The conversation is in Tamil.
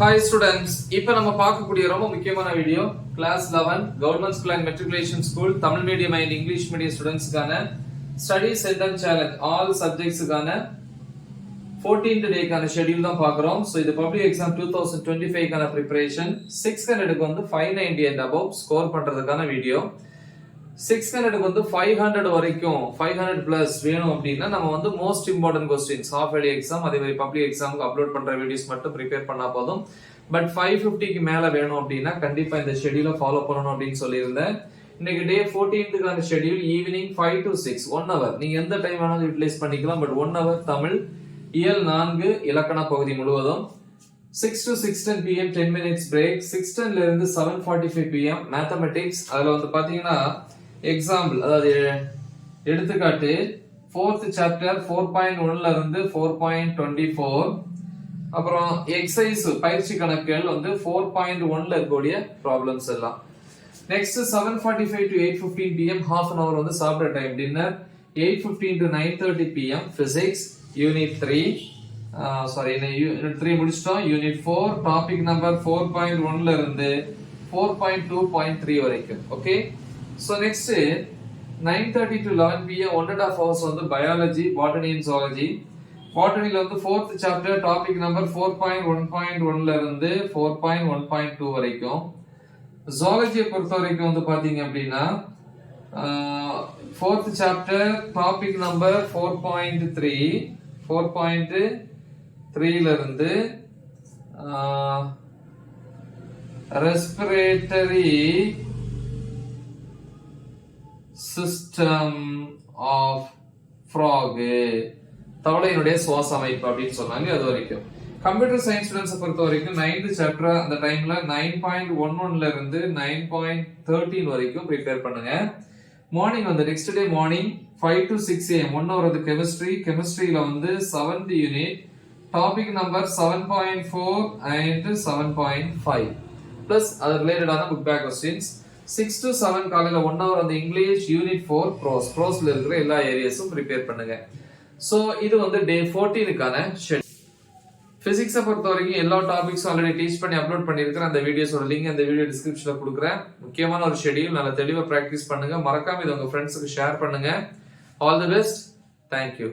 Hi students, இப்போ நம்ம பார்க்கக்கூடிய ரொம்ப முக்கியமான video class 11 government school and matriculation school Tamil medium and English medium ஸ்டூடெண்ட்ஸ்க்கான ஸ்டடி சென்டர் சேலஞ்ச் ஆல் சப்ஜெக்ட்ஸ்க்கான 14th டேக்கான ஷெட்யூல் தான் பார்க்குறோம். ஸோ இது பப்ளிக் எக்ஸாம் 2025க்கான ப்ரிப்பரேஷன் 600க்கு வந்து 590 and above ஸ்கோர் பண்றதுக்கான வீடியோ. 600க்கு வந்து 500 வரைக்கும் 500 பிளஸ் வேணும் அப்படின்னா நம்ம வந்து most important questions half yearly exam அதே மாதிரி பப்ளிக் எக்ஸாமுக்கு அப்லோட் பண்ற வீடியோஸ் மட்டும் ப்ரிப்பேர் பண்ணா போதும். பட் 550க்கு மேல வேணும் அப்படின்னா கண்டிப்பா இந்த ஷெட்யூலை ஃபாலோ பண்ணணும் அப்படின்னு சொல்லியிருந்தேன். இன்னைக்கு டே 14க்கான ஷெட்யூல் ஈவினிங் 5 to 6 1 hour நீங்க எந்த டைம் வேணாலும் யூட்டிலைஸ் பண்ணிக்கலாம். பட் 1 hour தமிழ் இயல் 4 இலக்கண பகுதி முழுவதும் 6 to 6:10 pm 10 minutes break 6:10 ல இருந்து 7:45 pm மேத்தமெட்டிக்ஸ். அதுல வந்து பாத்தீங்கன்னா எக்ஸாம்பிள் அதாவது எடுத்துக்காட்டு 4th சாப்டர் 4.1 ல இருந்து 4.24 அப்புறம் எக்ஸசைஸ் பயிற்சி கணக்குகள் வந்து 4.1 ல இருக்கக்கூடிய ப்ராப்ளம்ஸ் எல்லாம். Next 7:45 to 8:15 pm half an hour வந்து சாப்பிட்ற time dinner. 8:15 to 9:30 pm physics unit 3 unit 3 முடிச்சிட்டோம். யூனிட் 4 டாபிக் நம்பர் 4.1 ல இருந்து 4.2.3 வரைக்கும். Okay, so next 9:30 to 11 pm 1.5 hours வந்து பயாலஜி பாட்டனி அண்ட் ஜூவாலஜி. பாட்டனில வந்து 4th சாப்டர் டாபிக் நம்பர் 4.1.1 ல இருந்து 4.1.2 வரைக்கும். ஜூவாலஜியை பொறுத்த வரைக்கும் வந்து பாத்தீங்க அப்படின்னா 4th சாப்டர் டாபிக் நம்பர் 4.3 ல இருந்து ரெஸ்பிரேட்டரி சிஸ்டம் ஆஃப் ஃப்ராக் தவளையினுடைய சுவாச அமைப்பு அப்படின்னு சொன்னாங்க. அது வரைக்கும் கம்ப்யூட்டர் சயின்ஸ் ஸ்டூடெண்ட்ஸ் பொறுத்த வரைக்கும் 9th சாப்டர் அந்த டைம்ல 9.11 ல இருந்து 9.13 வரைக்கும் ப்ரிப்பேர் பண்ணுங்க. மார்னிங் வந்து next day morning 5 to 6 am 1 hour வந்து கெமிஸ்ட்ரியில வந்து 7th unit topic number 7.4 and 7.5 plus அது ரிலேட்டடான புக் பேக் கொஸ்டின்ஸ். 6 to 7 காலையில 1 hour அந்த இங்கிலீஷ் யூனிட் 4 ப்ரோஸ்ல இருக்கிற எல்லா ஏரியாஸும் ப்ரிப்பேர் பண்ணுங்க. சோ இது வந்து டே 14க்கான ஷெட்யூல். பிசிக்ஸை பொறுத்த வரைக்கும் எல்லா டாபிக்ஸும் ஆல்ரெடி டீச் பண்ணி அப்லோட் பண்ணியிருக்கிறேன். அந்த வீடியோஸோட லிங்க் அந்த வீடியோ டிஸ்கிரிப்ஷன்ல கொடுக்குறேன். முக்கியமான ஒரு ஷெட்யூல், நல்லா தெளிவா பிராக்டிஸ் பண்ணுங்க. மறக்காம இதை உங்க ஃப்ரெண்ட்ஸுக்கு ஷேர் பண்ணுங்க. All the best. தேங்க்யூ.